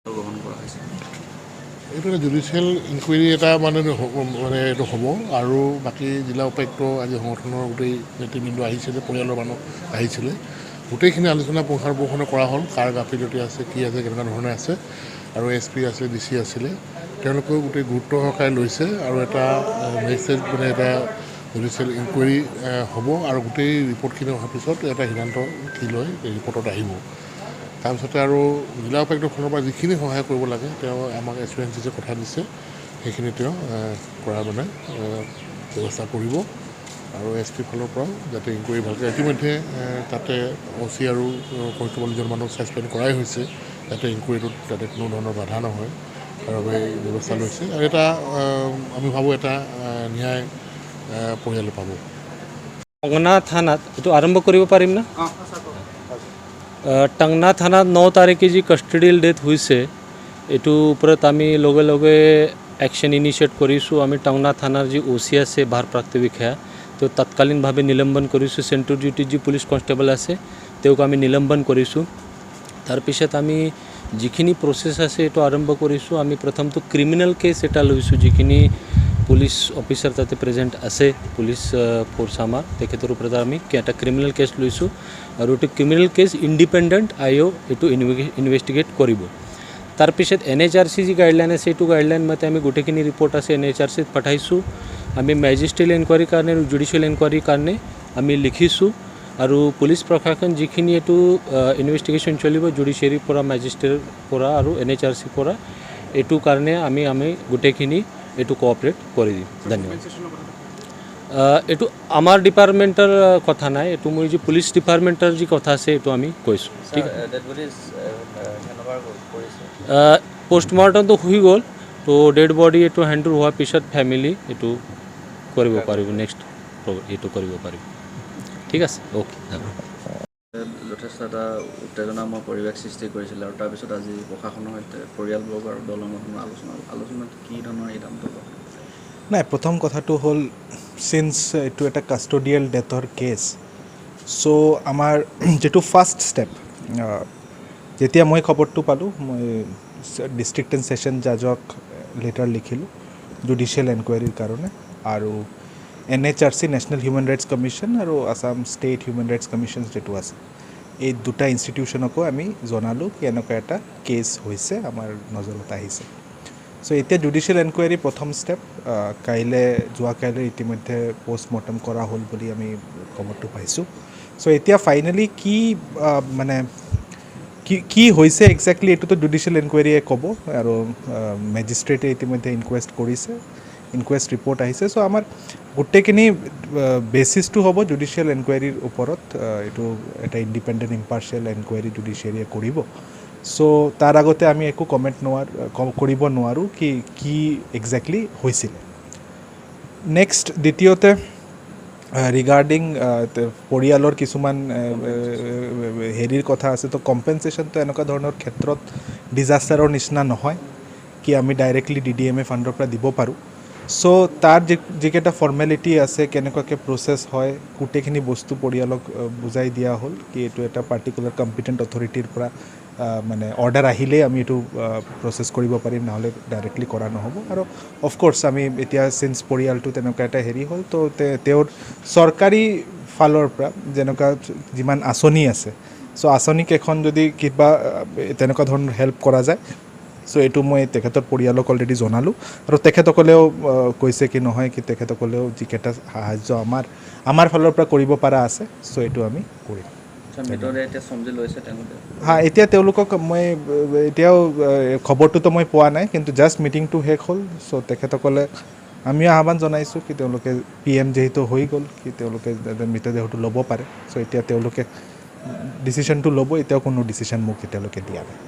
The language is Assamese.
গ্ৰহণ কৰা হৈছে। এইটো জুডিচিয়েল ইনকুৱাৰী এটা মানে এইটো হ'ব আৰু বাকী জিলা উপায়ুক্ত আজি সংগঠনৰ গোটেই নেতৃবৃন্দ আহিছিলে, পৰিয়ালৰ মানুহ আহিছিলে, গোটেইখিনি আলোচনা পুংখানুপুংখনে কৰা হ'ল, কাৰ গাফিলতি আছে, কি আছে, কেনেকুৱা ধৰণে আছে, আৰু SP আছে, DC আছিলে, তেওঁলোকেও গোটেই গুৰুত্ব সহকাৰে লৈছে আৰু এটা মেছেজ মানে এটা জুডিচিয়েল ইনকুৱাৰী হ'ব আৰু গোটেই ৰিপৰ্টখিনি অহাৰ পিছত এটা সিদ্ধান্ত কি লয় এই ৰিপৰ্টত আহিব। তাৰপিছতে আৰু জিলা উপায়ুক্তৰ ফালৰ পৰা যিখিনি সহায় কৰিব লাগে তেওঁ আমাক এছুৰেঞ্চ কথা দিছে, সেইখিনি তেওঁ কৰাৰ মানে ব্যৱস্থা কৰিব আৰু SP ফালৰ পৰাও যাতে ইনকুৱাৰী ভালকৈ ইতিমধ্যে তাতে OC আৰু কনষ্টেবলজন মানুহক ছাছপেণ্ড কৰাই হৈছে যাতে ইনকুৱাৰীটোত যাতে কোনো ধৰণৰ বাধা নহয় তাৰ বাবে ব্যৱস্থা লৈছে আৰু এটা আমি ভাবোঁ এটা ন্যায় পৰিয়ালে পাব। টাংনা থানাত এইটো আৰম্ভ কৰিব পাৰিম না? টাংনা থানাত 9 তাৰিখে যি কাষ্টেডিয়েল ডেথ হৈছে এইটোৰ ওপৰত আমি লগে লগে একশ্যন ইনিচিয়েট কৰিছোঁ। আমি টাংনা থানাৰ যি OC আছে ভাৰপ্ৰাপ্ত বিষয়া তেওঁ তৎকালীনভাৱে নিলম্বন কৰিছোঁ। চেণ্ট্ৰেল ডিউটিৰ যি পুলিচ কনষ্টেবল আছে তেওঁক আমি নিলম্বন কৰিছোঁ। তাৰপিছত আমি যিখিনি প্ৰচেছ আছে এইটো আৰম্ভ কৰিছোঁ। আমি প্ৰথমটো ক্ৰিমিনেল কেছ এটা লৈছোঁ, যিখিনি পুলিচ অফিচাৰ তাতে প্ৰেজেণ্ট আছে, পুলিচ ফ'ৰ্চ আমাৰ তেখেতৰ ওপৰত আমি এটা ক্ৰিমিনেল কেছ লৈছোঁ আৰু এইটো ক্ৰিমিনেল কেছ ইণ্ডিপেণ্ডেণ্ট IO এইটো ইনভেষ্টিগেট কৰিব। তাৰপিছত NHRC যি গাইডলাইন আছে এইটো গাইডলাইন মতে আমি গোটেইখিনি ৰিপৰ্ট আছে NHRCত পঠাইছোঁ। আমি মেজিষ্ট্ৰিয়েল এনকুৱাৰীৰ কাৰণে আৰু জুডিচিয়েল এনকুৱাৰীৰ কাৰণে আমি লিখিছোঁ আৰু পুলিচ প্ৰশাসন যিখিনি এইটো ইনভেষ্টিগেশ্যন চলিব জুডিচিয়াৰীৰ পৰা, মেজিষ্ট্ৰেটৰ পৰা আৰু NHRCৰ পৰা, এইটো কাৰণে আমি গোটেইখিনি এইটো কোঅপাৰেট কৰি দিম। ধন্যবাদ। এইটো আমাৰ ডিপাৰ্টমেণ্টৰ কথা নাই, এইটো মই যি পুলিচ ডিপাৰ্টমেণ্টৰ যি কথা আছে এইটো আমি কৈছোঁ। ঠিক আছে, পোষ্টমৰ্টমটো হৈ গ'ল, তো ডেড বডি এইটো হেণ্ডঅভাৰ হোৱাৰ পিছত ফেমিলি এইটো কৰিব পাৰিব, নেক্সট এইটো কৰিব পাৰিব। ঠিক আছে, অ'কে। যথেষ্ট এটা উত্তেজনাময় পৰিৱেশ সৃষ্টি কৰিছিলে আৰু তাৰপিছত আজি প্ৰশাসনৰ সৈতে পৰিয়ালবৰ্গ আৰু দলৰ মানুহৰ আলোচনাত কি ধৰণৰ সিদ্ধান্ত লয়? নাই, প্ৰথম কথাটো হ'ল চিন্স এইটো এটা কাষ্টডিয়েল ডেথৰ কেছ, চ' আমাৰ যিটো ফাৰ্ষ্ট ষ্টেপ, যেতিয়া মই খবৰটো পালোঁ মই ডিষ্ট্ৰিক্ট এণ্ড ছেশ্যন জাজক লেটাৰ লিখিলোঁ জুডিচিয়েল এনকুৱাৰীৰ কাৰণে, আৰু NHRC national human rights commission আৰু Assam state human rights commission যিটো আছে এই দুটা ইনষ্টিটিউশ্যনকো আমি জনালোঁ কি এনেকুৱা এটা কেছ হৈছে, আমাৰ নজৰত আহিছে। চ' এতিয়া জুডিচিয়েল এনকুৱাৰী প্ৰথম ষ্টেপ, যোৱা কাইলৈ ইতিমধ্যে পষ্টমৰ্টম কৰা হ'ল বুলি আমি খবৰটো পাইছোঁ। চ' এতিয়া ফাইনেলি কি হৈছে একজেক্টলি এইটোতো জুডিচিয়েল এনকুৱাৰীয়ে ক'ব আৰু মেজিষ্ট্ৰেটে ইতিমধ্যে ইনকুৱেষ্ট কৰিছে, ইনকুৱেষ্ট ৰিপৰ্ট আহিছে। চ' আমাৰ গোটেইখিনি বেচিছটো হ'ব জুডিচিয়েল এনকুৱাৰীৰ ওপৰত, এইটো এটা ইণ্ডিপেণ্ডেণ্ট ইম্পাৰ্চিয়েল এনকুৱাৰী জুডিচিয়াৰীয়ে কৰিব। চ' তাৰ আগতে আমি একো কমেণ্ট কৰিব নোৱাৰোঁ কি একজেক্টলি হৈছিলে। নেক্সট দ্বিতীয়তে ৰিগাৰ্ডিং পৰিয়ালৰ কিছুমান হেৰিৰ কথা আছে, তো কম্পেনচেশ্যনটো এনেকুৱা ধৰণৰ ক্ষেত্ৰত ডিজাষ্টাৰৰ নিচিনা নহয় কি আমি ডাইৰেক্টলি DDMA ফাণ্ডৰ পৰা দিব পাৰোঁ। চ' তাৰ যিকেইটা ফৰ্মেলিটি আছে, কেনেকুৱাকৈ প্ৰচেছ হয়, গোটেইখিনি বস্তু পৰিয়ালক বুজাই দিয়া হ'ল কি এইটো এটা পাৰ্টিকুলাৰ কম্পিটেণ্ট অথৰিটিৰ পৰা মানে অৰ্ডাৰ আহিলেই আমি এইটো প্ৰচেছ কৰিব পাৰিম, নহ'লে ডাইৰেক্টলি কৰা নহ'ব। আৰু অফক'ৰ্ছ আমি এতিয়া চিন্স পৰিয়ালটো তেনেকুৱা এটা হেৰি হ'ল, তো তেওঁৰ চৰকাৰী ফালৰ পৰা যেনেকুৱা যিমান আঁচনি আছে, চ' আঁচনিকেইখন যদি কিবা তেনেকুৱা ধৰণৰ হেল্প কৰা যায়, চ' এইটো মই তেখেতৰ পৰিয়ালক অলৰেডি জনালোঁ আৰু তেখেতসকলেও কৈছে কি নহয় কি তেখেতসকলেও যিকেইটা সাহাৰ্য আমাৰ ফালৰ পৰা কৰিব পৰা আছে, চ' এইটো আমি কৰিম। এতিয়া তেওঁলোকক মই এতিয়াও খবৰটোতো মই পোৱা নাই, কিন্তু জাষ্ট মিটিংটো শেষ হ'ল। চ' তেখেতসকলে আমিও আহ্বান জনাইছোঁ কি তেওঁলোকে PM যিহেতু হৈ গ'ল কি তেওঁলোকে মৃতদেহটো ল'ব পাৰে। চ' এতিয়া তেওঁলোকে ডিচিশ্যনটো ল'ব, এতিয়াও কোনো ডিচিশ্যন মোক এতিয়ালৈকে দিয়া নাই।